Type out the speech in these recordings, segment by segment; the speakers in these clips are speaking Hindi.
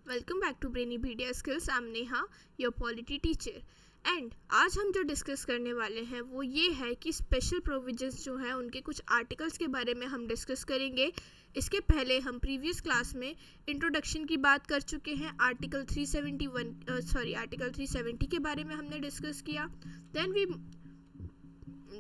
Welcome back to Brainy Media Skills. I am Neha, your polity teacher. And आज हम जो डिस्कस करने वाले हैं वो ये है कि स्पेशल प्रोविजंस जो हैं उनके कुछ आर्टिकल्स के बारे में हम डिस्कस करेंगे। इसके पहले हम प्रीवियस क्लास में इंट्रोडक्शन की बात कर चुके हैं। आर्टिकल 370 के बारे में हमने डिस्कस किया।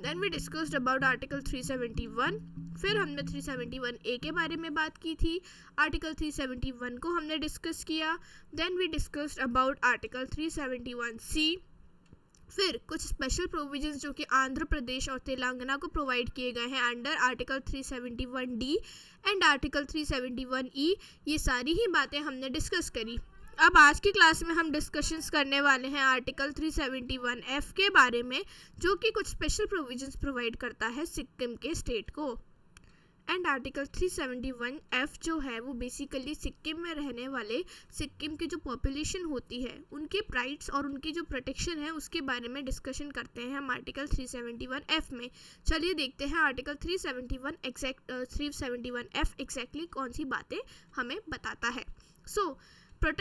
Then we discussed about article 371। फिर हमने 371A के बारे में बात की थी। आर्टिकल 371 को हमने डिस्कस किया। Then we discussed about article 371C। फिर कुछ स्पेशल प्रोविजंस जो कि आंध्र प्रदेश और तेलंगाना को प्रोवाइड किए गए हैं under article 371D and article 371E। ये सारी ही बातें हमने डिस्कस करी। अब आज की क्लास में हम डिस्कशंस करने वाले हैं आर्टिकल 371F के बारे में, जो कि कुछ स्पेशल प्रोविजंस प्रोवाइड करता है सिक्किम के स्टेट को। एंड आर्टिकल 371F जो है वो बेसिकली सिक्किम में रहने वाले सिक्किम की जो पॉपुलेशन होती है उनके राइट्स और उनकी जो प्रोटेक्शन है उसके बारे में डिस्कशन करते हैं हम आर्टिकल 371F में। चलिए देखते हैं आर्टिकल 371F एग्जैक्टली कौन सी बातें हमें बताता है। It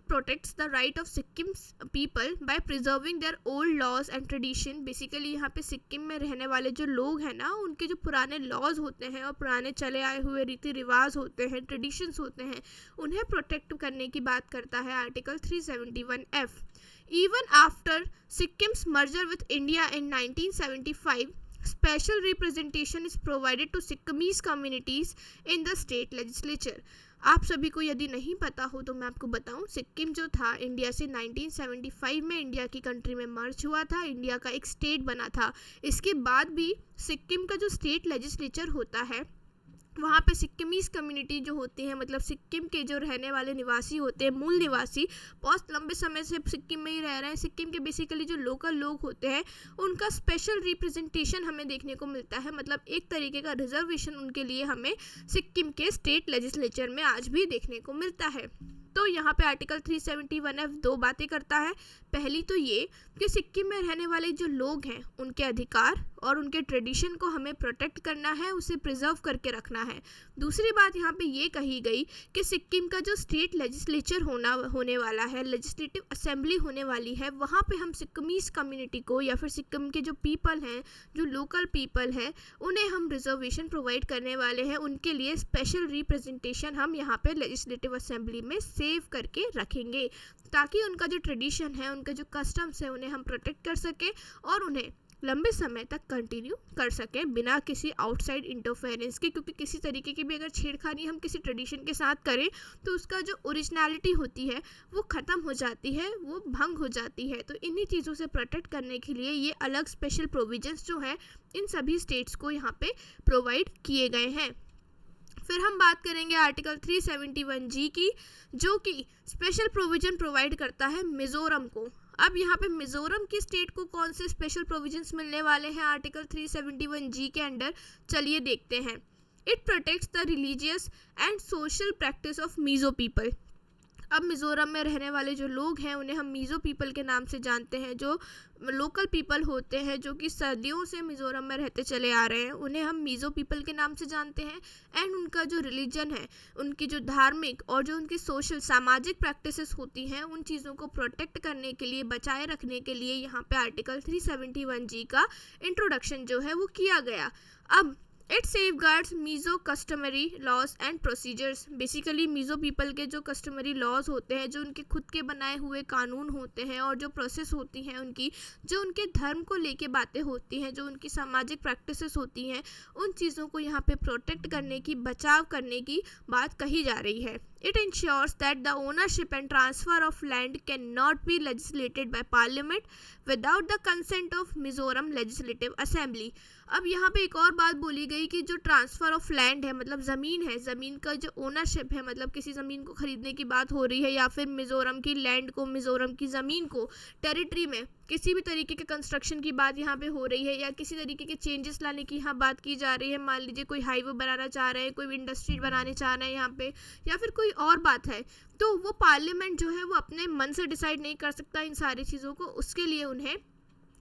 protects the right of Sikkim's people by preserving their old laws and tradition। Basically यहाँ पे सिक्किम में रहने वाले जो लोग हैं ना, उनके जो पुराने लॉज होते हैं और पुराने चले आए हुए रीति रिवाज होते हैं, ट्रेडिशंस होते हैं, उन्हें प्रोटेक्ट करने की बात करता है article 371F। Even after Sikkim's merger with India in 1975, special representation is provided to Sikkimese communities in the state legislature। आप सभी को यदि नहीं पता हो तो मैं आपको बताऊं, सिक्किम जो था इंडिया से 1975 में इंडिया की कंट्री में मर्ज हुआ था, इंडिया का एक स्टेट बना था। इसके बाद भी सिक्किम का जो स्टेट लेजिस्लेचर होता है वहाँ पे सिक्किमीज़ कम्युनिटी जो होती है, मतलब सिक्किम के जो रहने वाले निवासी होते हैं, मूल निवासी, बहुत लंबे समय से सिक्किम में ही रह रहे हैं, सिक्किम के बेसिकली जो लोकल लोग होते हैं उनका स्पेशल रिप्रेजेंटेशन हमें देखने को मिलता है। मतलब एक तरीके का रिजर्वेशन उनके लिए हमें सिक्किम के स्टेट लेजिस्लेचर में आज भी देखने को मिलता है। तो यहाँ पे आर्टिकल 371F दो बातें करता है। पहली तो ये कि सिक्किम में रहने वाले जो लोग हैं उनके अधिकार और उनके ट्रेडिशन को हमें प्रोटेक्ट करना है, उसे प्रिजर्व करके रखना है। दूसरी बात यहाँ पे ये कही गई कि सिक्किम का जो स्टेट लेजिस्लेचर होने वाला है, लेजिस्लेटिव असेंबली होने वाली है, वहाँ पे हम सिक्किमीज़ कम्युनिटी को या फिर सिक्किम के जो पीपल हैं, जो लोकल पीपल हैं, उन्हें हम रिजर्वेशन प्रोवाइड करने वाले हैं। उनके लिए स्पेशल रिप्रेजेंटेशन हम यहाँ पे लेजिस्लेटिव असेंबली में सेव करके रखेंगे, ताकि उनका जो ट्रेडिशन है, उनके जो कस्टम्स है, उन्हें हम प्रोटेक्ट कर सकें और उन्हें लंबे समय तक कंटिन्यू कर सकें बिना किसी आउटसाइड इंटरफेरेंस के। क्योंकि किसी तरीके की भी अगर छेड़खानी हम किसी ट्रेडिशन के साथ करें तो उसका जो ओरिजिनलिटी होती है वो ख़त्म हो जाती है, वो भंग हो जाती है। तो इन्हीं चीज़ों से प्रोटेक्ट करने के लिए ये अलग स्पेशल प्रोविजंस जो हैं इन सभी स्टेट्स को यहाँ पे प्रोवाइड किए गए हैं। फिर हम बात करेंगे आर्टिकल 371G की, जो कि स्पेशल प्रोविजन प्रोवाइड करता है मिज़ोरम को। अब यहाँ पे मिज़ोरम की स्टेट को कौन से स्पेशल प्रोविजंस मिलने वाले हैं आर्टिकल 371G के अंडर, चलिए देखते हैं। It protects the religious and social practice of Mizo people. अब मिज़ोरम में रहने वाले जो लोग हैं उन्हें हम मीज़ो पीपल के नाम से जानते हैं। जो लोकल पीपल होते हैं जो कि सदियों से मिज़ोरम में रहते चले आ रहे हैं, उन्हें हम मीज़ो पीपल के नाम से जानते हैं। एंड उनका जो रिलीजन है, उनकी जो धार्मिक और जो उनकी सोशल सामाजिक प्रैक्टिसेस होती हैं, उन चीज़ों को प्रोटेक्ट करने के लिए, बचाए रखने के लिए यहाँ पे आर्टिकल 371G का इंट्रोडक्शन जो है वो किया गया। अब it safeguards Mizo customary laws and procedures. Basically Mizo people के जो कस्टमरी लॉज होते हैं, जो उनके खुद के बनाए हुए कानून होते हैं और जो प्रोसेस होती हैं उनकी, जो उनके धर्म को लेके बातें होती हैं, जो उनकी सामाजिक प्रैक्टिसेस होती हैं, उन चीज़ों को यहाँ पे प्रोटेक्ट करने की, बचाव करने की बात कही जा रही है। It ensures that the ownership and transfer of land cannot be legislated by Parliament without the consent of Mizoram Legislative Assembly। अब यहाँ पे एक और बात बोली गई कि जो ट्रांसफ़र ऑफ लैंड है, मतलब ज़मीन है, ज़मीन का जो ओनरशिप है, मतलब किसी ज़मीन को ख़रीदने की बात हो रही है या फिर मिज़ोरम की लैंड को, मिज़ोरम की ज़मीन को, टेरिटरी में किसी भी तरीके के कंस्ट्रक्शन की बात यहाँ पे हो रही है या किसी तरीके के चेंजेस लाने की यहाँ बात की जा रही है। मान लीजिए कोई हाईवे बनाना चाह रहे हैं, कोई इंडस्ट्री बनाने चाह रहे हैं यहाँ पे, या फिर कोई और बात है, तो वो पार्लियामेंट जो है वो अपने मन से डिसाइड नहीं कर सकता इन सारी चीज़ों को। उसके लिए उन्हें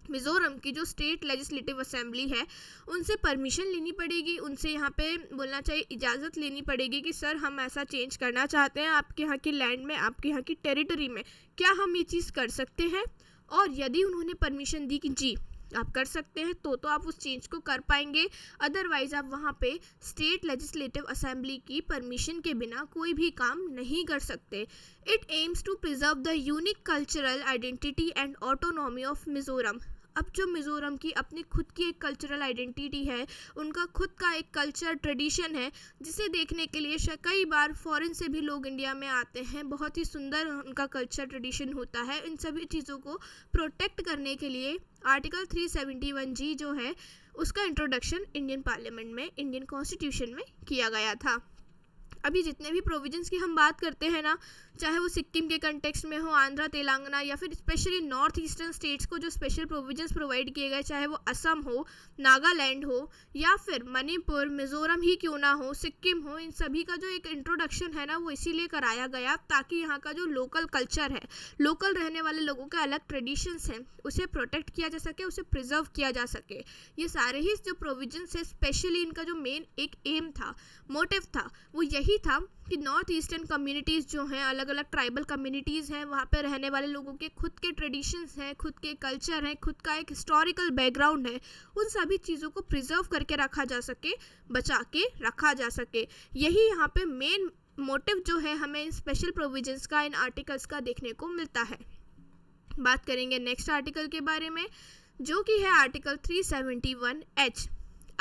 मिज़ोरम की जो स्टेट लेजिस्लेटिव असेंबली है उनसे परमिशन लेनी पड़ेगी, उनसे यहाँ पे बोलना चाहिए, इजाज़त लेनी पड़ेगी कि सर हम ऐसा चेंज करना चाहते हैं आपके यहाँ की लैंड में, आपके यहाँ की टेरिटरी में, क्या हम ये चीज़ कर सकते हैं। और यदि उन्होंने परमिशन दी कि जी आप कर सकते हैं तो आप उस चेंज को कर पाएंगे, अदरवाइज आप वहाँ पे स्टेट लेजिस्लेटिव असेंबली की परमिशन के बिना कोई भी काम नहीं कर सकते। It aims to preserve the unique cultural identity and autonomy of Mizoram. अब जो मिज़ोरम की अपनी खुद की एक कल्चरल आइडेंटिटी है, उनका खुद का एक कल्चर ट्रेडिशन है, जिसे देखने के लिए कई बार फॉरेन से भी लोग इंडिया में आते हैं। बहुत ही सुंदर उनका कल्चर ट्रेडिशन होता है। इन सभी चीज़ों को प्रोटेक्ट करने के लिए आर्टिकल 371G जो है उसका इंट्रोडक्शन इंडियन पार्लियामेंट में, इंडियन कॉन्स्टिट्यूशन में किया गया था। अभी जितने भी प्रोविजंस की हम बात करते हैं ना, चाहे वो सिक्किम के कंटेक्स्ट में हो, आंध्रा तेलंगाना, या फिर स्पेशली नॉर्थ ईस्टर्न स्टेट्स को जो स्पेशल प्रोविजंस प्रोवाइड किए गए, चाहे वो असम हो, नागालैंड हो, या फिर मणिपुर, मिज़ोरम ही क्यों ना हो, सिक्किम हो, इन सभी का जो एक इंट्रोडक्शन है ना वो इसीलिए कराया गया ताकि यहाँ का जो लोकल कल्चर है, लोकल रहने वाले लोगों के अलग ट्रेडिशंस हैं, उसे प्रोटेक्ट किया जा सके, उसे प्रिजर्व किया जा सके। ये सारे ही जो प्रोविजंस है, स्पेशली इनका जो मेन एक एम था, मोटिव था, वो यही था कि नॉर्थ ईस्टर्न कम्युनिटीज़ जो हैं, अलग अलग ट्राइबल कम्युनिटीज़ हैं, वहाँ पे रहने वाले लोगों के खुद के ट्रेडिशंस हैं, खुद के कल्चर हैं, खुद का एक हिस्टोरिकल बैकग्राउंड है, उन सभी चीज़ों को प्रिजर्व करके रखा जा सके, बचा के रखा जा सके। यही यहाँ पे मेन मोटिव जो है हमें इन स्पेशल प्रोविजंस का, इन आर्टिकल्स का देखने को मिलता है। बात करेंगे नेक्स्ट आर्टिकल के बारे में, जो कि है आर्टिकल 371H।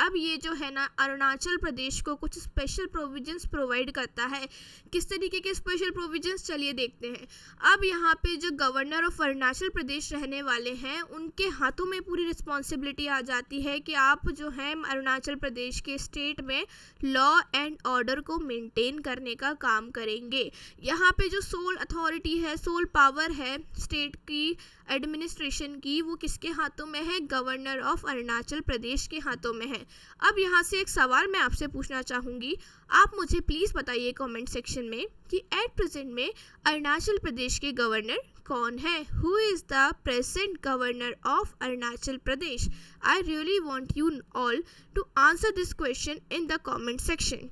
अब ये जो है ना अरुणाचल प्रदेश को कुछ स्पेशल प्रोविजंस प्रोवाइड करता है। किस तरीके के स्पेशल प्रोविजंस, चलिए देखते हैं। अब यहाँ पे जो गवर्नर ऑफ अरुणाचल प्रदेश रहने वाले हैं, उनके हाथों में पूरी रिस्पॉन्सिबिलिटी आ जाती है कि आप जो है अरुणाचल प्रदेश के स्टेट में लॉ एंड ऑर्डर को मेंटेन करने का काम करेंगे। यहाँ पे जो सोल अथॉरिटी है, सोल पावर है स्टेट की एडमिनिस्ट्रेशन की, वो किसके हाथों में है, गवर्नर ऑफ अरुणाचल प्रदेश के हाथों में है। अब यहाँ से एक सवाल मैं आपसे पूछना चाहूँगी, आप मुझे प्लीज़ बताइए कमेंट सेक्शन में कि एट प्रेजेंट में अरुणाचल प्रदेश के गवर्नर कौन है। Who is the present governor of Arunachal Pradesh? I really want you all to answer this question in the comment section.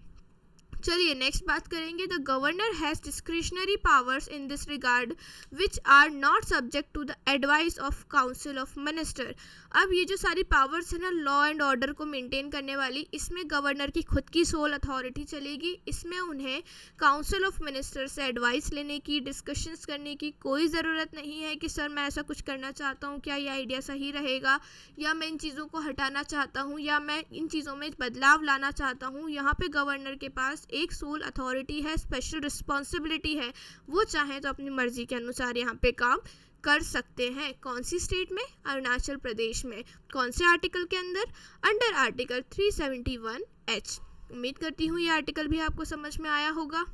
चलिए नेक्स्ट बात करेंगे। The governor has discretionary powers in this regard which are not subject to the advice of council of minister. अब ये जो सारी पावर्स है ना लॉ एंड ऑर्डर को मेंटेन करने वाली, इसमें गवर्नर की खुद की सोल अथॉरिटी चलेगी। इसमें उन्हें काउंसिल ऑफ मिनिस्टर से एडवाइस लेने की, डिस्कशंस करने की कोई ज़रूरत नहीं है कि सर मैं ऐसा कुछ करना चाहता हूँ, क्या ये आइडिया सही रहेगा, या मैं इन चीज़ों को हटाना चाहता हूँ, या मैं इन चीज़ों में बदलाव लाना चाहता हूँ। यहाँ पे गवर्नर के पास एक सोल अथॉरिटी है, स्पेशल रिस्पॉन्सिबिलिटी है, वो चाहे तो अपनी मर्जी के अनुसार यहाँ पे काम कर सकते हैं। कौन सी स्टेट में? अरुणाचल प्रदेश में। कौन से आर्टिकल के अंदर? Under article 371H। उम्मीद करती हूँ ये आर्टिकल भी आपको समझ में आया होगा।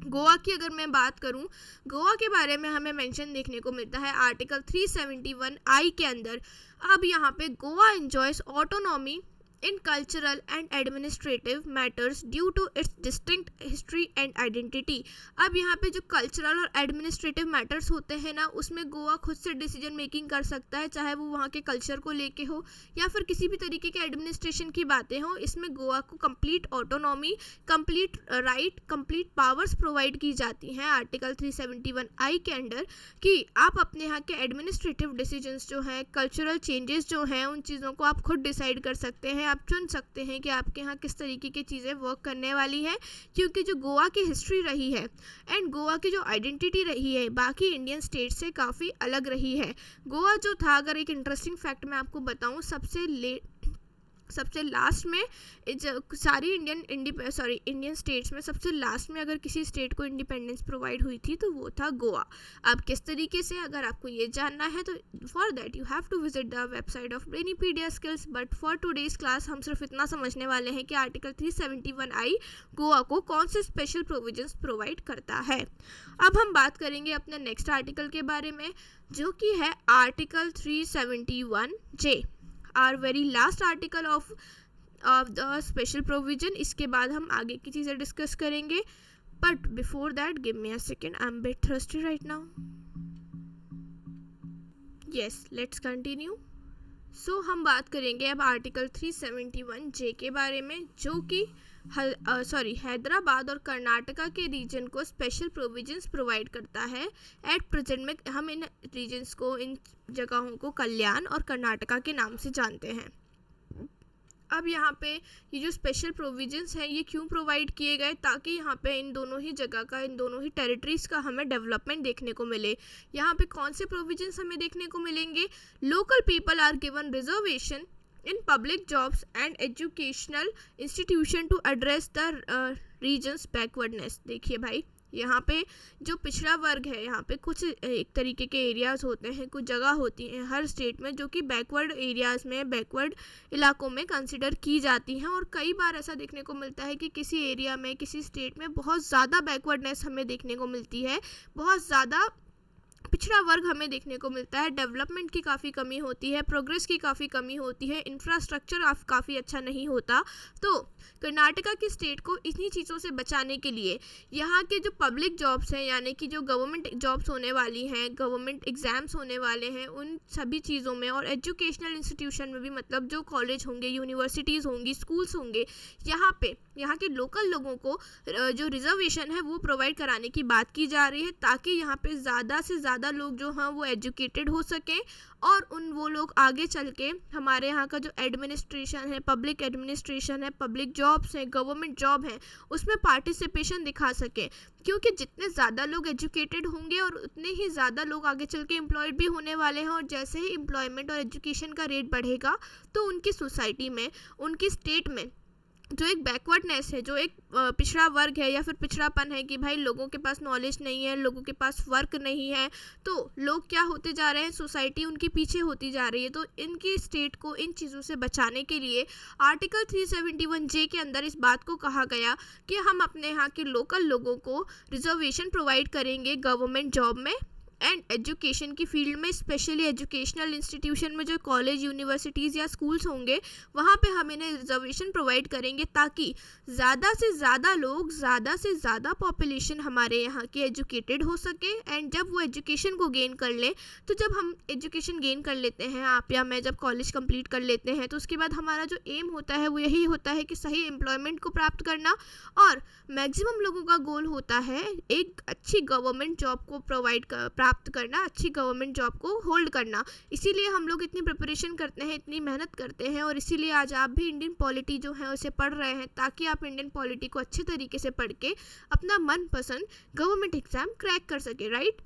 गोवा की अगर मैं बात करूं, गोवा के बारे में हमें मेंशन देखने को मिलता है आर्टिकल 371I के अंदर। अब यहाँ पे Goa enjoys autonomy in cultural and administrative matters due to its distinct history and identity। अब यहाँ पे जो कल्चरल और एडमिनिस्ट्रेटिव मैटर्स होते हैं ना, उसमें गोवा खुद से डिसीजन मेकिंग कर सकता है, चाहे वो वहाँ के कल्चर को लेके हो या फिर किसी भी तरीके के एडमिनिस्ट्रेशन की बातें हो। इसमें गोवा को complete autonomy, complete right, complete powers provide की जाती हैं आर्टिकल 371I के अंडर, कि आप अपने यहाँ के एडमिनिस्ट्रेटिव डिसीजंस जो हैं, कल्चरल चेंजेस जो हैं, उन चीज़ों को आप खुद डिसाइड कर सकते हैं। आप चुन सकते हैं कि आपके यहाँ किस तरीके की चीज़ें वर्क करने वाली हैं, क्योंकि जो गोवा की हिस्ट्री रही है एंड गोवा की जो आइडेंटिटी रही है बाकी इंडियन स्टेट से काफ़ी अलग रही है। गोवा जो था, अगर एक इंटरेस्टिंग फैक्ट मैं आपको बताऊँ, सबसे लास्ट में सारी इंडियन स्टेट्स में सबसे लास्ट में अगर किसी स्टेट को इंडिपेंडेंस प्रोवाइड हुई थी तो वो था गोवा। अब किस तरीके से, अगर आपको ये जानना है तो for that you have to visit the website of Brainypedia skills. But for today's class हम सिर्फ इतना समझने वाले हैं कि आर्टिकल 371I गोवा को कौन से स्पेशल प्रोविजंस प्रोवाइड करता है। अब हम बात करेंगे अपने नेक्स्ट आर्टिकल के बारे में, जो कि है article 371J, are very last article of the special provision. इसके बाद हम आगे की चीज़ें डिस्कस करेंगे, but before that give me a second, I am bit thirsty right now. Yes, let's continue. हम बात करेंगे अब आर्टिकल 371 जे के बारे में, जो कि हैदराबाद और कर्नाटका के रीजन को स्पेशल प्रोविजंस प्रोवाइड करता है। एट प्रेजेंट में हम इन रीजन्स को, इन जगहों को कल्याण और कर्नाटका के नाम से जानते हैं। अब यहाँ पे ये जो स्पेशल प्रोविजंस हैं ये क्यों प्रोवाइड किए गए, ताकि यहाँ पे इन दोनों ही जगह का, इन दोनों ही टेरिटरीज़ का हमें डेवलपमेंट देखने को मिले। यहाँ पे कौन से प्रोविजंस हमें देखने को मिलेंगे? Local people are given reservation in public jobs and educational institution to address the regions backwardness. देखिए भाई, यहाँ पे जो पिछड़ा वर्ग है, यहाँ पे कुछ एक तरीके के एरियाज़ होते हैं, कुछ जगह होती हैं हर स्टेट में जो कि बैकवर्ड एरियाज़ में, बैकवर्ड इलाकों में कंसिडर की जाती हैं। और कई बार ऐसा देखने को मिलता है कि किसी एरिया में, किसी स्टेट में बहुत ज़्यादा बैकवर्डनेस हमें देखने को मिलती है, बहुत ज़्यादा पिछड़ा वर्ग हमें देखने को मिलता है, डेवलपमेंट की काफ़ी कमी होती है, प्रोग्रेस की काफ़ी कमी होती है, इंफ्रास्ट्रक्चर काफ़ी अच्छा नहीं होता। तो कर्नाटका की स्टेट को इन्हीं चीज़ों से बचाने के लिए यहाँ के जो पब्लिक जॉब्स हैं, यानी कि जो गवर्नमेंट जॉब्स होने वाली हैं, गवर्नमेंट एग्ज़ाम्स होने वाले हैं, उन सभी चीज़ों में, और एजुकेशनल इंस्टीट्यूशन में भी, मतलब जो कॉलेज होंगे, यूनिवर्सिटीज़ होंगी, स्कूल्स होंगे, यहाँ पे यहाँ के लोकल लोगों को जो रिजर्वेशन है वो प्रोवाइड कराने की बात की जा रही है, ताकि यहाँ पे ज़्यादा से ज़्यादा लोग जो हैं वो एजुकेटेड हो सकें और वो लोग आगे चल के हमारे यहाँ का जो एडमिनिस्ट्रेशन है, पब्लिक एडमिनिस्ट्रेशन है, पब्लिक जॉब्स हैं, गवर्नमेंट जॉब हैं, उसमें पार्टिसिपेशन दिखा सकें। क्योंकि जितने ज़्यादा लोग एजुकेटेड होंगे और उतने ही ज़्यादा लोग आगे चल के एम्प्लॉयड भी होने वाले हैं, और जैसे ही एम्प्लॉयमेंट और एजुकेशन का रेट बढ़ेगा तो उनकी सोसाइटी में, उनकी स्टेट में जो एक बैकवर्डनेस है, जो एक पिछड़ा वर्ग है या फिर पिछड़ापन है कि भाई लोगों के पास नॉलेज नहीं है, लोगों के पास वर्क नहीं है, तो लोग क्या होते जा रहे हैं, सोसाइटी उनके पीछे होती जा रही है। तो इनकी स्टेट को इन चीज़ों से बचाने के लिए आर्टिकल 371 जे के अंदर इस बात को कहा गया कि हम अपने यहाँ के लोकल लोगों को रिजर्वेशन प्रोवाइड करेंगे गवर्नमेंट जॉब में एंड एजुकेशन की फील्ड में, स्पेशली एजुकेशनल इंस्टीट्यूशन में जो कॉलेज, यूनिवर्सिटीज़ या स्कूल्स होंगे वहाँ पे हम इन्हें रिजर्वेशन प्रोवाइड करेंगे, ताकि ज़्यादा से ज़्यादा लोग, ज़्यादा से ज़्यादा पॉपुलेशन हमारे यहाँ की एजुकेटेड हो सके। एंड जब वो एजुकेशन को गेन कर ले, तो जब हम एजुकेशन गेन कर लेते हैं, आप या मैं जब कॉलेज कंप्लीट कर लेते हैं, तो उसके बाद हमारा जो एम होता है वो यही होता है कि सही एम्प्लॉयमेंट को प्राप्त करना, और मैक्सिमम लोगों का गोल होता है एक अच्छी गवर्नमेंट जॉब को प्राप्त करना, अच्छी गवर्नमेंट जॉब को होल्ड करना। इसीलिए हम लोग इतनी प्रिपरेशन करते हैं, इतनी मेहनत करते हैं, और इसीलिए आज आप भी इंडियन पॉलिटी जो है उसे पढ़ रहे हैं, ताकि आप इंडियन पॉलिटी को अच्छे तरीके से पढ़ के अपना मनपसंद गवर्नमेंट एग्ज़ाम क्रैक कर सके, राइट।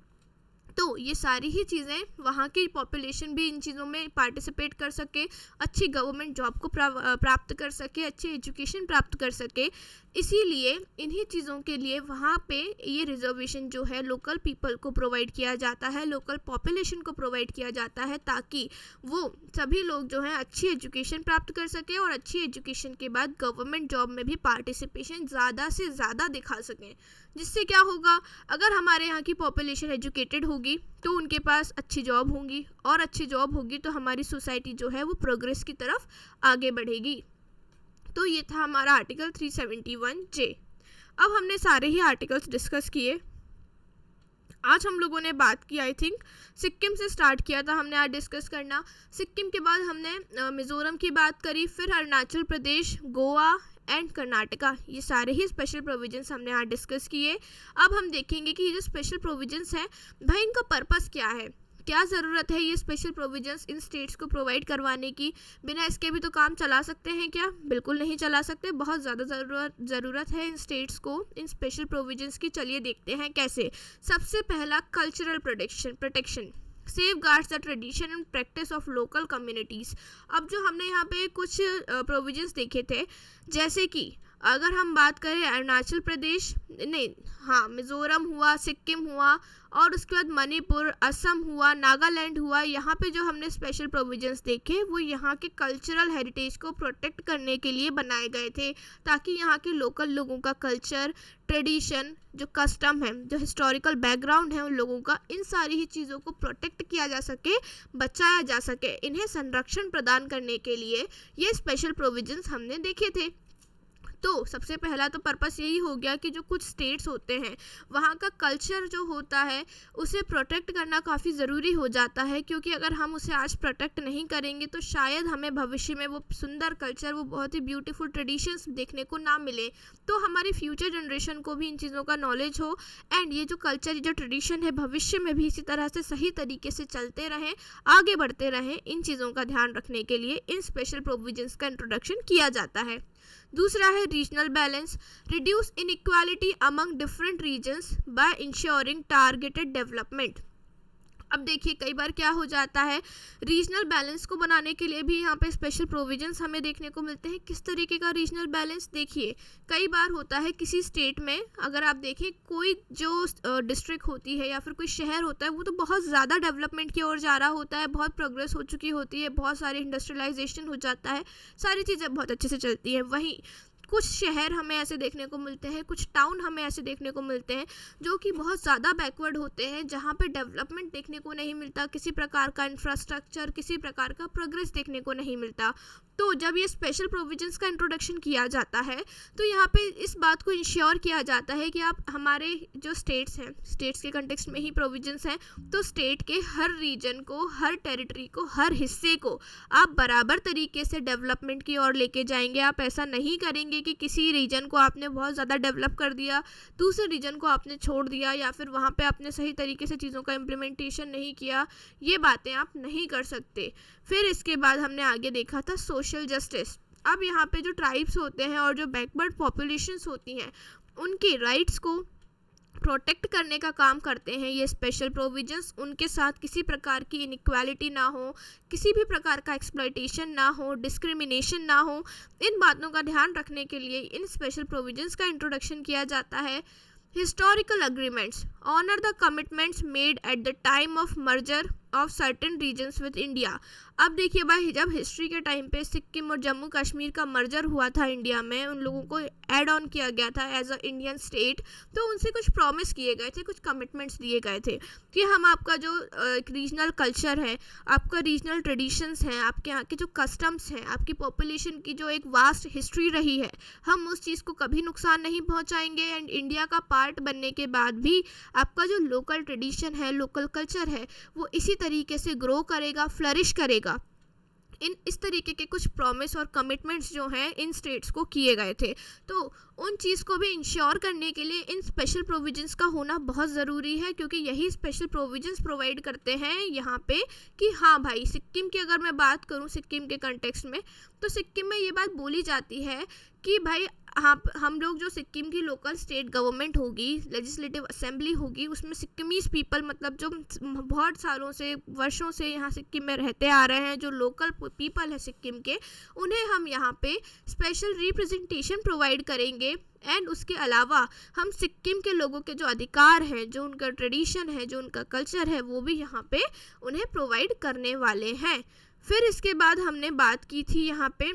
तो ये सारी ही चीज़ें, वहाँ की पॉपुलेशन भी इन चीज़ों में पार्टिसिपेट कर सके, अच्छी गवर्नमेंट जॉब को प्राप्त कर सके, अच्छी एजुकेशन प्राप्त कर सके। इसीलिए इन्हीं चीज़ों के लिए वहाँ पे ये रिजर्वेशन जो है लोकल पीपल को प्रोवाइड किया जाता है, लोकल पॉपुलेशन को प्रोवाइड किया जाता है, ताकि वो सभी लोग जो हैं अच्छी एजुकेशन प्राप्त कर सकें और अच्छी एजुकेशन के बाद गवर्नमेंट जॉब में भी पार्टिसिपेशन ज़्यादा से ज़्यादा दिखा सकें। जिससे क्या होगा, अगर हमारे यहाँ की पॉपुलेशन एजुकेटेड होगी तो उनके पास अच्छी जॉब होंगी, और अच्छी जॉब होगी तो हमारी सोसाइटी जो है वो प्रोग्रेस की तरफ आगे बढ़ेगी। तो ये था हमारा आर्टिकल 371 जे। अब हमने सारे ही आर्टिकल्स डिस्कस किए। आज हम लोगों ने बात की, आई थिंक सिक्किम से स्टार्ट किया था हमने आज डिस्कस करना। सिक्किम के बाद हमने मिज़ोरम की बात करी, फिर अरुणाचल प्रदेश, गोवा एंड कर्नाटका, ये सारे ही स्पेशल प्रोविजंस हमने आज डिस्कस किए। अब हम देखेंगे कि ये जो स्पेशल प्रोविजंस हैं भाई, इनका पर्पस क्या है, क्या ज़रूरत है ये स्पेशल प्रोविजंस इन स्टेट्स को प्रोवाइड करवाने की। बिना इसके भी तो काम चला सकते हैं क्या? बिल्कुल नहीं चला सकते, बहुत ज़्यादा ज़रूरत है इन स्टेट्स को इन स्पेशल प्रोविजंस की। चलिए देखते हैं कैसे। सबसे पहला, cultural protection safe guards the tradition and practice of local communities. अब जो हमने यहाँ पे कुछ प्रोविजंस देखे थे, जैसे कि अगर हम बात करें अरुणाचल प्रदेश, नहीं हाँ मिज़ोरम हुआ, सिक्किम हुआ, और उसके बाद मणिपुर, असम हुआ, नागालैंड हुआ, यहाँ पे जो हमने स्पेशल प्रोविजंस देखे वो यहाँ के कल्चरल हेरिटेज को प्रोटेक्ट करने के लिए बनाए गए थे, ताकि यहाँ के लोकल लोगों का कल्चर, ट्रेडिशन, जो कस्टम है, जो हिस्टोरिकल बैकग्राउंड है उन लोगों का, इन सारी ही चीज़ों को प्रोटेक्ट किया जा सके, बचाया जा सके। इन्हें संरक्षण प्रदान करने के लिए ये स्पेशल प्रोविजंस हमने देखे थे। तो सबसे पहला तो पर्पस यही हो गया कि जो कुछ स्टेट्स होते हैं वहाँ का कल्चर जो होता है उसे प्रोटेक्ट करना काफ़ी ज़रूरी हो जाता है, क्योंकि अगर हम उसे आज प्रोटेक्ट नहीं करेंगे तो शायद हमें भविष्य में वो सुंदर कल्चर, वो बहुत ही ब्यूटीफुल ट्रेडिशंस देखने को ना मिले। तो हमारी फ्यूचर जनरेशन को भी इन चीज़ों का नॉलेज हो एंड ये जो कल्चर, जो ट्रेडिशन है भविष्य में भी इसी तरह से सही तरीके से चलते रहें, आगे बढ़ते रहें, इन चीज़ों का ध्यान रखने के लिए इन स्पेशल प्रोविजंस का इंट्रोडक्शन किया जाता है। दूसरा है regional balance, reduce inequality among different regions by ensuring targeted development. अब देखिए कई बार क्या हो जाता है, रीजनल बैलेंस को बनाने के लिए भी यहाँ पे स्पेशल प्रोविजंस हमें देखने को मिलते हैं। किस तरीके का रीजनल बैलेंस, देखिए कई बार होता है किसी स्टेट में, अगर आप देखें कोई जो डिस्ट्रिक्ट होती है या फिर कोई शहर होता है वो तो बहुत ज़्यादा डेवलपमेंट की ओर जा रहा होता है, बहुत प्रोग्रेस हो चुकी होती है, बहुत सारी इंडस्ट्रियलाइजेशन हो जाता है, सारी चीज़ें बहुत अच्छे से चलती हैं। वहीं कुछ शहर हमें ऐसे देखने को मिलते हैं, कुछ टाउन हमें ऐसे देखने को मिलते हैं जो कि बहुत ज़्यादा बैकवर्ड होते हैं, जहाँ पे डेवलपमेंट देखने को नहीं मिलता, किसी प्रकार का इंफ्रास्ट्रक्चर, किसी प्रकार का प्रोग्रेस देखने को नहीं मिलता। तो जब ये स्पेशल प्रोविजंस का इंट्रोडक्शन किया जाता है तो यहाँ पे इस बात को इंश्योर किया जाता है कि आप हमारे जो स्टेट्स हैं, स्टेट्स के कंटेक्स्ट में ही प्रोविजंस हैं, तो स्टेट के हर रीजन को, हर टेरिटरी को, हर हिस्से को आप बराबर तरीके से डेवलपमेंट की ओर लेके जाएंगे। आप ऐसा नहीं करेंगे कि किसी रीजन को आपने बहुत ज़्यादा डेवलप कर दिया, दूसरे रीजन को आपने छोड़ दिया, या फिर वहाँ पे आपने सही तरीके से चीज़ों का इम्प्लीमेंटेशन नहीं किया। ये बातें आप नहीं कर सकते। फिर इसके बाद हमने आगे देखा था सोशल जस्टिस। अब यहाँ पे जो ट्राइब्स होते हैं और जो बैकवर्ड पॉपुलेशंस होती हैं उनके राइट्स को प्रोटेक्ट करने का काम करते हैं ये स्पेशल प्रोविजंस। उनके साथ किसी प्रकार की इनइक्वालिटी ना हो, किसी भी प्रकार का एक्सप्लॉयटेशन ना हो, डिस्क्रिमिनेशन ना हो, इन बातों का ध्यान रखने के लिए इन स्पेशल प्रोविजंस का इंट्रोडक्शन किया जाता है। Historical agreements honour the commitments made at the time of merger of certain regions with India. अब देखिए भाई, जब हिस्ट्री के टाइम पे सिक्किम और जम्मू कश्मीर का मर्जर हुआ था इंडिया में, उन लोगों को ऐड ऑन किया गया था एज अ इंडियन स्टेट, तो उनसे कुछ प्रॉमिस किए गए थे, कुछ कमिटमेंट्स दिए गए थे कि हम आपका जो एक रीजनल कल्चर है, आपका रीजनल ट्रेडिशंस हैं, आपके यहाँ के जो कस्टम्स हैं, आपकी पॉपुलेशन की जो एक वास्ट हिस्ट्री रही है, हम उस चीज़ को कभी नुकसान नहीं पहुँचाएंगे। एंड इंडिया का पार्ट बनने के बाद भी आपका जो लोकल ट्रेडिशन है, लोकल कल्चर है, वो इसी तरीके से ग्रो करेगा, फ्लरिश करेगा। इस तरीके के कुछ प्रॉमिस और कमिटमेंट्स जो हैं इन स्टेट्स को किए गए थे। तो उन चीज़ को भी इंश्योर करने के लिए इन स्पेशल प्रोविजंस का होना बहुत ज़रूरी है, क्योंकि यही स्पेशल प्रोविजंस प्रोवाइड करते हैं यहाँ पे कि हाँ भाई, सिक्किम की अगर मैं बात करूँ, सिक्किम के कंटेक्स्ट में, तो सिक्किम में ये बात बोली जाती है कि भाई हाँ, हम लोग जो सिक्किम की लोकल स्टेट गवर्नमेंट होगी, लेजिस्लेटिव असेंबली होगी, उसमें सिक्किमीज पीपल, मतलब जो बहुत सालों से, वर्षों से यहाँ सिक्किम में रहते आ रहे हैं, जो लोकल पीपल है सिक्किम के, उन्हें हम यहाँ पे स्पेशल रिप्रेजेंटेशन प्रोवाइड करेंगे। एंड उसके अलावा हम सिक्किम के लोगों के जो अधिकार हैं, जो उनका ट्रेडिशन है, जो उनका कल्चर है, वो भी यहाँ पे उन्हें प्रोवाइड करने वाले हैं। फिर इसके बाद हमने बात की थी यहाँ पे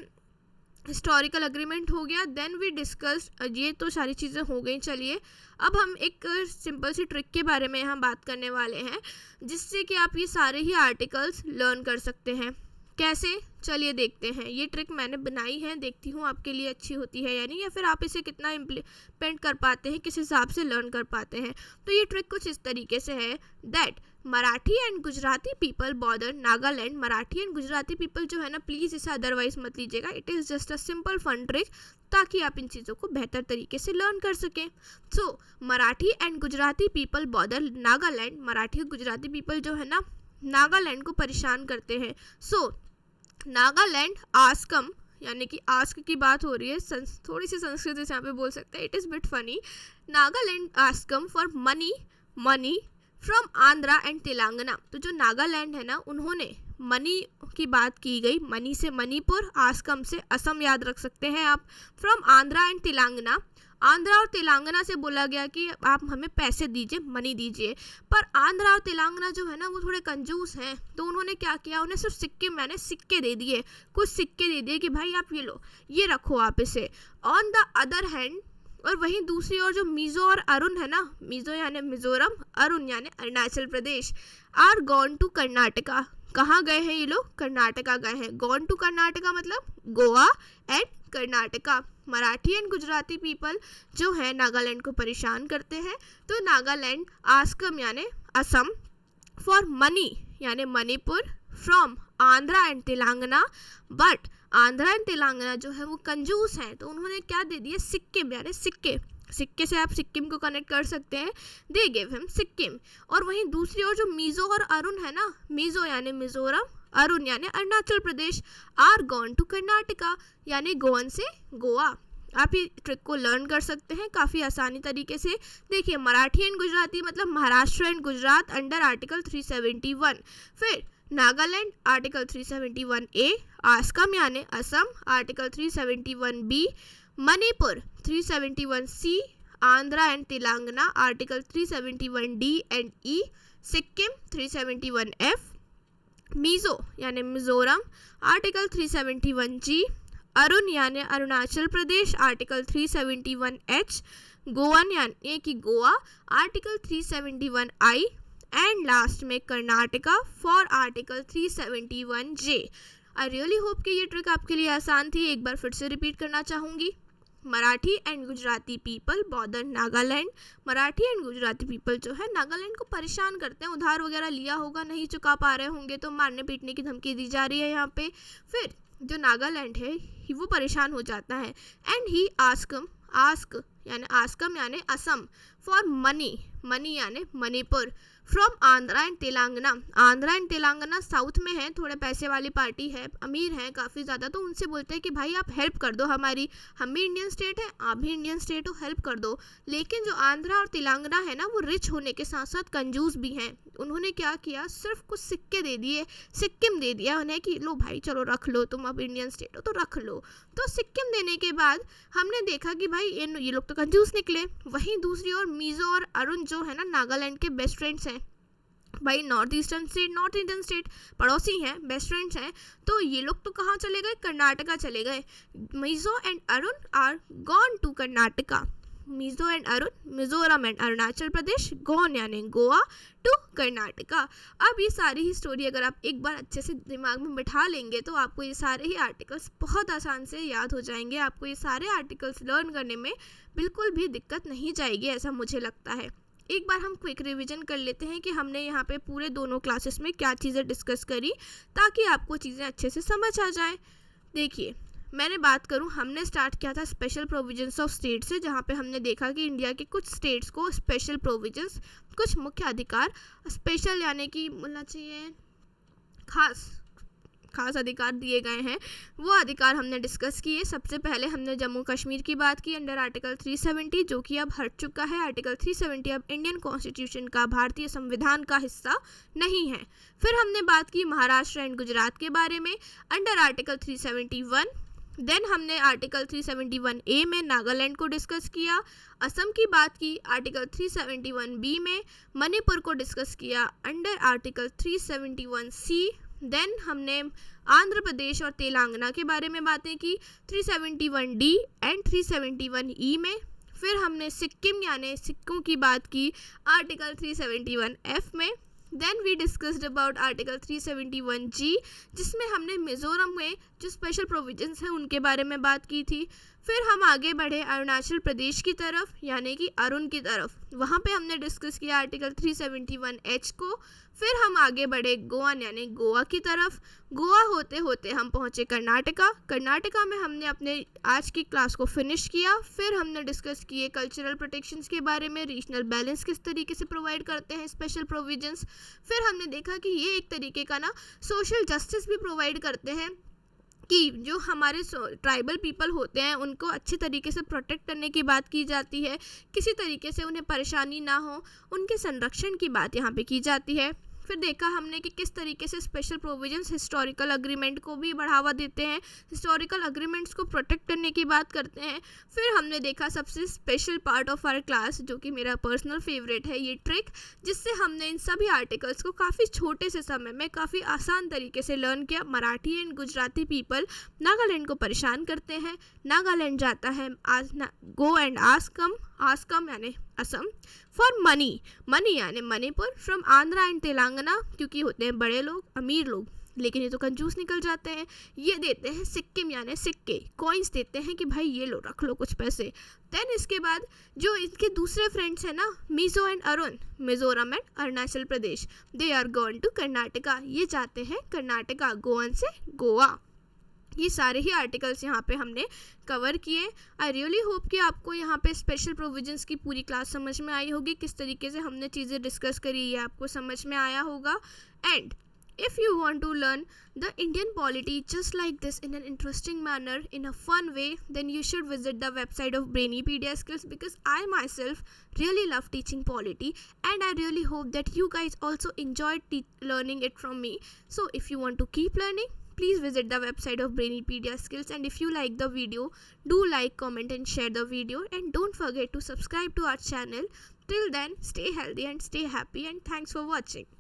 हिस्टोरिकल अग्रीमेंट हो गया, देन वी डिस्कस, ये तो सारी चीज़ें हो गई। चलिए अब हम एक सिंपल सी ट्रिक के बारे में यहाँ बात करने वाले हैं, जिससे कि आप ये सारे ही आर्टिकल्स लर्न कर सकते हैं। कैसे, चलिए देखते हैं। ये ट्रिक मैंने बनाई है, देखती हूँ आपके लिए अच्छी होती है या नहीं, या फिर आप इसे कितना इम्प्लीमेंट कर पाते हैं, किस हिसाब से लर्न कर पाते हैं। तो ये ट्रिक कुछ इस तरीके से है that Marathi and Gujarati people border Nagaland. Marathi and Gujarati people जो है ना, प्लीज़ इसे अदरवाइज मत लीजिएगा, it is just a simple fun trick, ताकि आप इन चीज़ों को बेहतर तरीके से लर्न कर सकें। So Marathi and Gujarati people border Nagaland. Marathi और गुजराती पीपल जो है ना, नागालैंड को परेशान करते हैं। सो नागालैंड आस्कम, यानी कि आस्क की बात हो रही है, थोड़ी सी संस्कृत से यहाँ पे बोल सकते हैं, it is bit funny. Nagaland ask them for money from Andhra and Telangana. तो जो नागालैंड है ना, उन्होंने मनी की बात की गई, मनी से मणिपुर, आस्कम से असम, याद रख सकते हैं आप, फ्रॉम आंध्रा एंड तेलंगाना। आंध्रा और तेलंगाना से बोला गया कि आप हमें पैसे दीजिए, मनी दीजिए। पर आंध्रा और तेलंगाना जो है ना, वो थोड़े कंजूस हैं, तो उन्होंने क्या किया, उन्हें सिर्फ सिक्के, मैंने सिक्के दे दिए, कुछ सिक्के दे दिए कि भाई आप ये लो, ये रखो आप इसे। ऑन द अदर हैंड, और वहीं दूसरी ओर जो मिजो और अरुण है ना, मिजो यानी मिजोरम, अरुण यानी Arunachal Pradesh, are gone to Karnataka. कहाँ गए हैं ये लोग, कर्नाटका गए हैं। गॉन टू कर्नाटका मतलब Goa and Karnataka. Marathi and Gujarati people जो है नागालैंड को परेशान करते हैं, तो नागालैंड आस्कम यानी असम, फॉर मनी यानी Manipur, from Andhra and Telangana, but Andhra and Telangana जो है वो कंजूस हैं, तो उन्होंने क्या दे दिया, सिक्किम यानी सिक्के, सिक्के से आप सिक्किम को कनेक्ट कर सकते हैं, दे गिव हिम सिक्किम। और वहीं दूसरी ओर जो मिजो और अरुण है ना, मिजो यानी मिजोरम, अरुण यानी Arunachal Pradesh, are gone to Karnataka यानी गोवन से गोवा। आप ये ट्रिक को लर्न कर सकते हैं काफ़ी आसानी तरीके से। देखिए मराठी एंड गुजराती मतलब Maharashtra and Gujarat under article 371, फिर नागालैंड आर्टिकल 371A, आसाम यानी Assam article 371B, Manipur 371C, Andhra and Telangana article 371D and E, Sikkim 371F, Mizo यानी मिजोरम आर्टिकल 371G, अरुण यानी अरुणाचल प्रदेश आर्टिकल 371H, गोवन यानी कि Goa article 371I, and last में Karnataka for article 371J। I really hope कि ये ट्रिक आपके लिए आसान थी। एक बार फिर से रिपीट करना चाहूँगी, Marathi and Gujarati people bother Nagaland. Marathi and Gujarati people जो है नागालैंड को परेशान करते हैं, उधार वगैरह लिया होगा, नहीं चुका पा रहे होंगे तो मारने पीटने की धमकी दी जा रही है यहाँ पे। फिर जो नागालैंड है वो परेशान हो जाता है, एंड ही आस्क यानी असम, फॉर मनी, मनी यानी Manipur, from Andhra and Telangana. Andhra and Telangana south में है, थोड़े पैसे वाली पार्टी है, अमीर है काफ़ी ज़्यादा, तो उनसे बोलते हैं कि भाई आप हेल्प कर दो हमारी, हम भी इंडियन स्टेट है, आप भी इंडियन स्टेट हो, हेल्प कर दो। लेकिन जो आंध्रा और तेलंगाना है ना वो रिच होने के साथ साथ कंजूस भी हैं। उन्होंने क्या किया, सिर्फ कुछ सिक्के दे दिए, सिक्किम दे दिया उन्हें कि लो भाई चलो रख लो, तुम अब इंडियन स्टेट हो तो रख लो। तो सिक्किम देने के बाद हमने देखा कि भाई ये लोग तो कंजूस निकले। वहीं दूसरी ओर मिजो और अरुण जो है ना नागालैंड के बेस्ट फ्रेंड्स हैं, भाई north eastern state, north Indian state पड़ोसी हैं, बेस्ट फ्रेंड्स हैं, तो ये लोग तो कहाँ चले गए, कर्नाटका चले गए। Mizo and Arun are gone to Karnataka, Mizo and Arun Mizoram and Arunachal Pradesh, gone यानी गोवा टू कर्नाटका। अब ये सारी ही स्टोरी अगर आप एक बार अच्छे से दिमाग में बिठा लेंगे तो आपको ये सारे ही आर्टिकल्स बहुत आसान से याद हो जाएंगे। आपको ये सारे आर्टिकल्स लर्न करने में बिल्कुल भी दिक्कत नहीं जाएगी, ऐसा मुझे लगता है। एक बार हम क्विक रिवीजन कर लेते हैं कि हमने यहाँ पे पूरे दोनों क्लासेस में क्या चीज़ें डिस्कस करी, ताकि आपको चीज़ें अच्छे से समझ आ जाएं। देखिए मैंने बात करूँ, हमने स्टार्ट किया था स्पेशल प्रोविजंस ऑफ स्टेट से, जहाँ पे हमने देखा कि इंडिया के कुछ स्टेट्स को स्पेशल प्रोविजंस, कुछ मुख्य अधिकार, स्पेशल यानी कि बोलना चाहिए खास अधिकार दिए गए हैं, वो अधिकार हमने डिस्कस किए। सबसे पहले हमने जम्मू कश्मीर की बात की अंडर आर्टिकल 370, जो कि अब हट चुका है। आर्टिकल 370 अब इंडियन कॉन्स्टिट्यूशन का, भारतीय संविधान का हिस्सा नहीं है। फिर हमने बात की महाराष्ट्र एंड गुजरात के बारे में अंडर आर्टिकल 371। देन हमने आर्टिकल 371A में नागालैंड को डिस्कस किया, असम की बात की आर्टिकल 371B में, मणिपुर को डिस्कस किया अंडर आर्टिकल 371C। देन हमने आंध्र प्रदेश और तेलंगाना के बारे में बातें की 371D एंड 371E में। फिर हमने सिक्किम यानी सिक्कों की बात की आर्टिकल 371F में। Then we discussed about article 371G, जिसमें हमने मिजोरम में जो स्पेशल प्रोविजंस हैं उनके बारे में बात की थी। फिर हम आगे बढ़े अरुणाचल प्रदेश की तरफ यानी कि अरुण की तरफ, वहाँ पे हमने डिस्कस किया आर्टिकल 371H को। फिर हम आगे बढ़े गोवा यानी गोवा की तरफ, गोवा होते होते हम पहुँचे कर्नाटका में हमने अपने आज की क्लास को फिनिश किया। फिर हमने डिस्कस किए कल्चरल प्रोटेक्शंस के बारे में, रीजनल बैलेंस किस तरीके से प्रोवाइड करते हैं स्पेशल प्रोविजंस। फिर हमने देखा कि ये एक तरीके का ना सोशल जस्टिस भी प्रोवाइड करते हैं, कि जो हमारे ट्राइबल पीपल होते हैं उनको अच्छे तरीके से प्रोटेक्ट करने की बात की जाती है, किसी तरीके से उन्हें परेशानी ना हो, उनके संरक्षण की बात यहाँ पे की जाती है। फिर देखा हमने कि किस तरीके से स्पेशल प्रोविजंस हिस्टोरिकल अग्रीमेंट को भी बढ़ावा देते हैं, हिस्टोरिकल अग्रीमेंट्स को प्रोटेक्ट करने की बात करते हैं। फिर हमने देखा सबसे special part of our class, जो कि मेरा पर्सनल फेवरेट है, ये ट्रिक, जिससे हमने इन सभी आर्टिकल्स को काफ़ी छोटे से समय में काफ़ी आसान तरीके से लर्न किया। मराठी एंड गुजराती पीपल नागालैंड को परेशान करते हैं, नागालैंड जाता है गो एंड आस्कम यानी असम, फॉर मनी यानी मणिपुर, फ्रॉम आंध्रा एंड तेलंगाना, क्योंकि होते हैं बड़े लोग, अमीर लोग, लेकिन ये तो कंजूस निकल जाते हैं, ये देते हैं सिक्किम यानी सिक्के, कॉइन्स देते हैं कि भाई ये लो रख लो कुछ पैसे। देन इसके बाद जो इनके दूसरे फ्रेंड्स हैं ना, Mizo and Arun, Mizoram and Arunachal Pradesh, they are going to Karnataka, ये जाते हैं कर्नाटका, गोवन से गोवा। ये सारे ही आर्टिकल्स यहाँ पे हमने कवर किए। आई रियली होप कि आपको यहाँ पे स्पेशल प्रोविजंस की पूरी क्लास समझ में आई होगी, किस तरीके से हमने चीज़ें डिस्कस करी ये आपको समझ में आया होगा। And if you want to learn the Indian polity just like this in an interesting manner, in a fun way, then you should visit the website of Brainipedia Skills, because I myself really love teaching polity and I really hope that you guys also enjoyed learning it from me. So if you want to keep learning, please visit the website of Brainipedia Skills, and if you like the video, do like, comment and share the video, and don't forget to subscribe to our channel. Till then, stay healthy and stay happy, and thanks for watching.